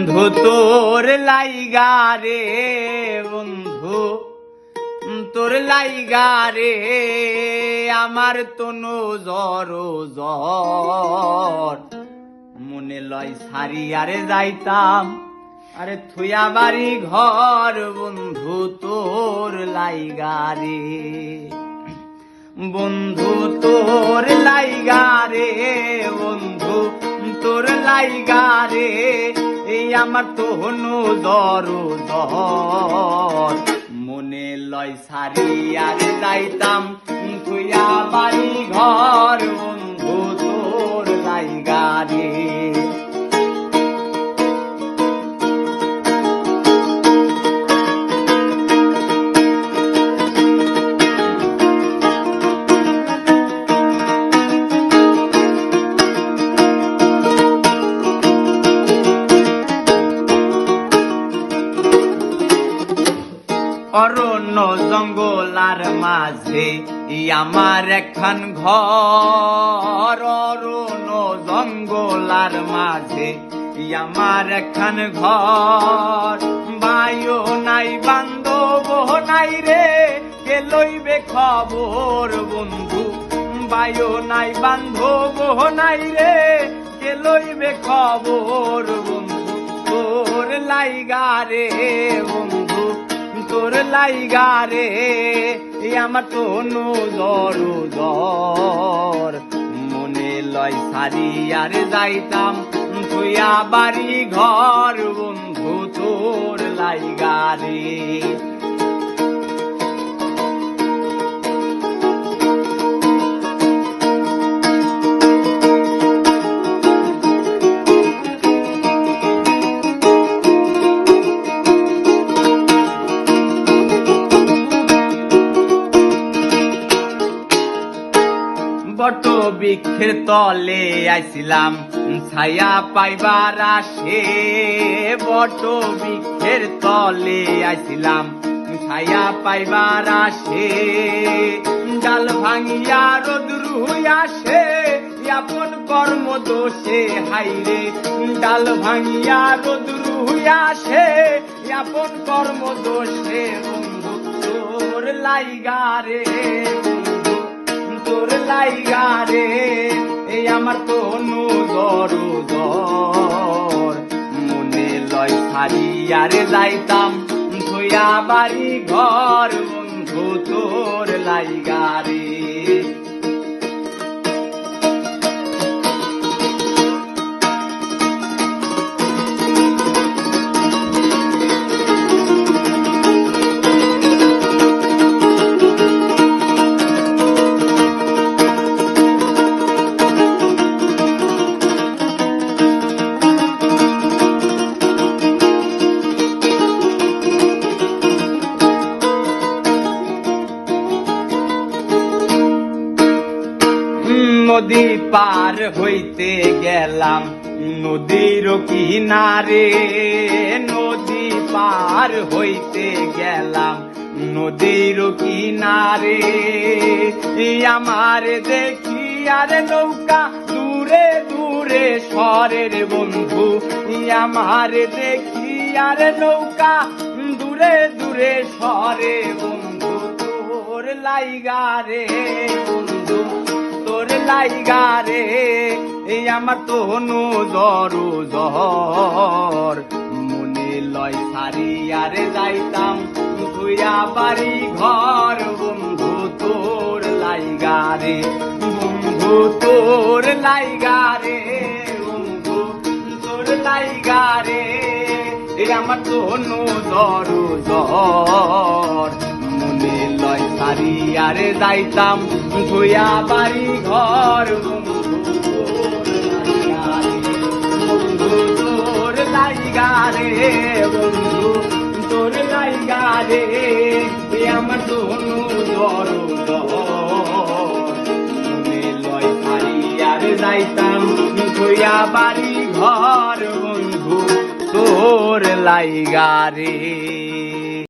বন্ধু তোর লাইগা রে, বন্ধু তোর লাইগা রে, আমার তনু জ্বর জ্বর, মনে লয় সারিয়ারে যাইতাম, আরে থুয়া বাড়ি ঘর, বন্ধু তোর লাইগা রে, বন্ধু তোর লাইগা রে, বন্ধু তোর লাইগা রে, এই আমার তনু জ্বর জ্বর, মনে লয় সারিয়ারে যাইতাম, থুয়া বাড়ি ঘর, বন্ধু তোর লাইগা রে। অরণ্য জঙ্গলার মাঝে আমার একখান ঘর, অরণ্য জঙ্গলার মাঝে আমার একখান ঘর, বায়ু নাই বান্ধব নাই রে, কে লইবে খবর, বন্ধু বায়ু নাই বান্ধব নাই রে, কে লইবে খবর, বন্ধু তোর লাইগা রে, বন্ধু তোর লাইগা রে, আমার তনু জ্বর জ্বর, মনে লয় সারিয়ারে যাইতাম, থুয়া বাড়ি ঘর, বন্ধু তোর লাইগা রে। বট বৃক্ষের তলে আইছিলাম, ছায়া পাইবার আসে, বট বৃক্ষের তলে আইছিলাম, ছায়া পাইবার আসে, ডাল ভাঙিয়া রোদ্রু আসে, আপন কর্ম দোষে হাইরে, ডাল ভাঙিয়া রোদ্রু আসে, আপন কর্ম দোষে, বন্ধু তোর লাইগা রে, তোর লাইগা রে, এই আমার তনু জ্বর জ্বর, মনে লয় সারিয়ারে যাইতাম, থুয়া বাড়ি ঘর, বন্ধু তোর লাইগা রে। নদী পার হইতে গেলাম, নদীর কিনারে, নদী পার হইতে গেলাম, নদীর কিনারে, আমার দেখি আর নৌকা দূরে দূরে সরে রে, বন্ধু আমার দেখি আর নৌকা দূরে দূরে সরে, বন্ধু তোর লাইগা রে, বন্ধু তোর লাইগা রে, এই আমার তনু জ্বর জ্বর, মনে লয় সারিয়ারে যাইতাম, থুয়া বাড়ি ঘর, বন্ধু তোর লাইগা রে, বন্ধু তোর লাইগা রে, বন্ধু তোর লাইগা রে, এই আমার তনু জ্বর জ্বর, মনে লয় সারিয়ারে যাইতাম, থুয়া বাড়ি ঘর, বন্ধু তোর লাইগা রে, বন্ধু তোর লাইগা রে, আমার তনু জ্বর জ্বর, মনে লয় সারিয়ারে যাইতাম, থুয়া বাড়ি ঘর, বন্ধু তোর লাইগা রে।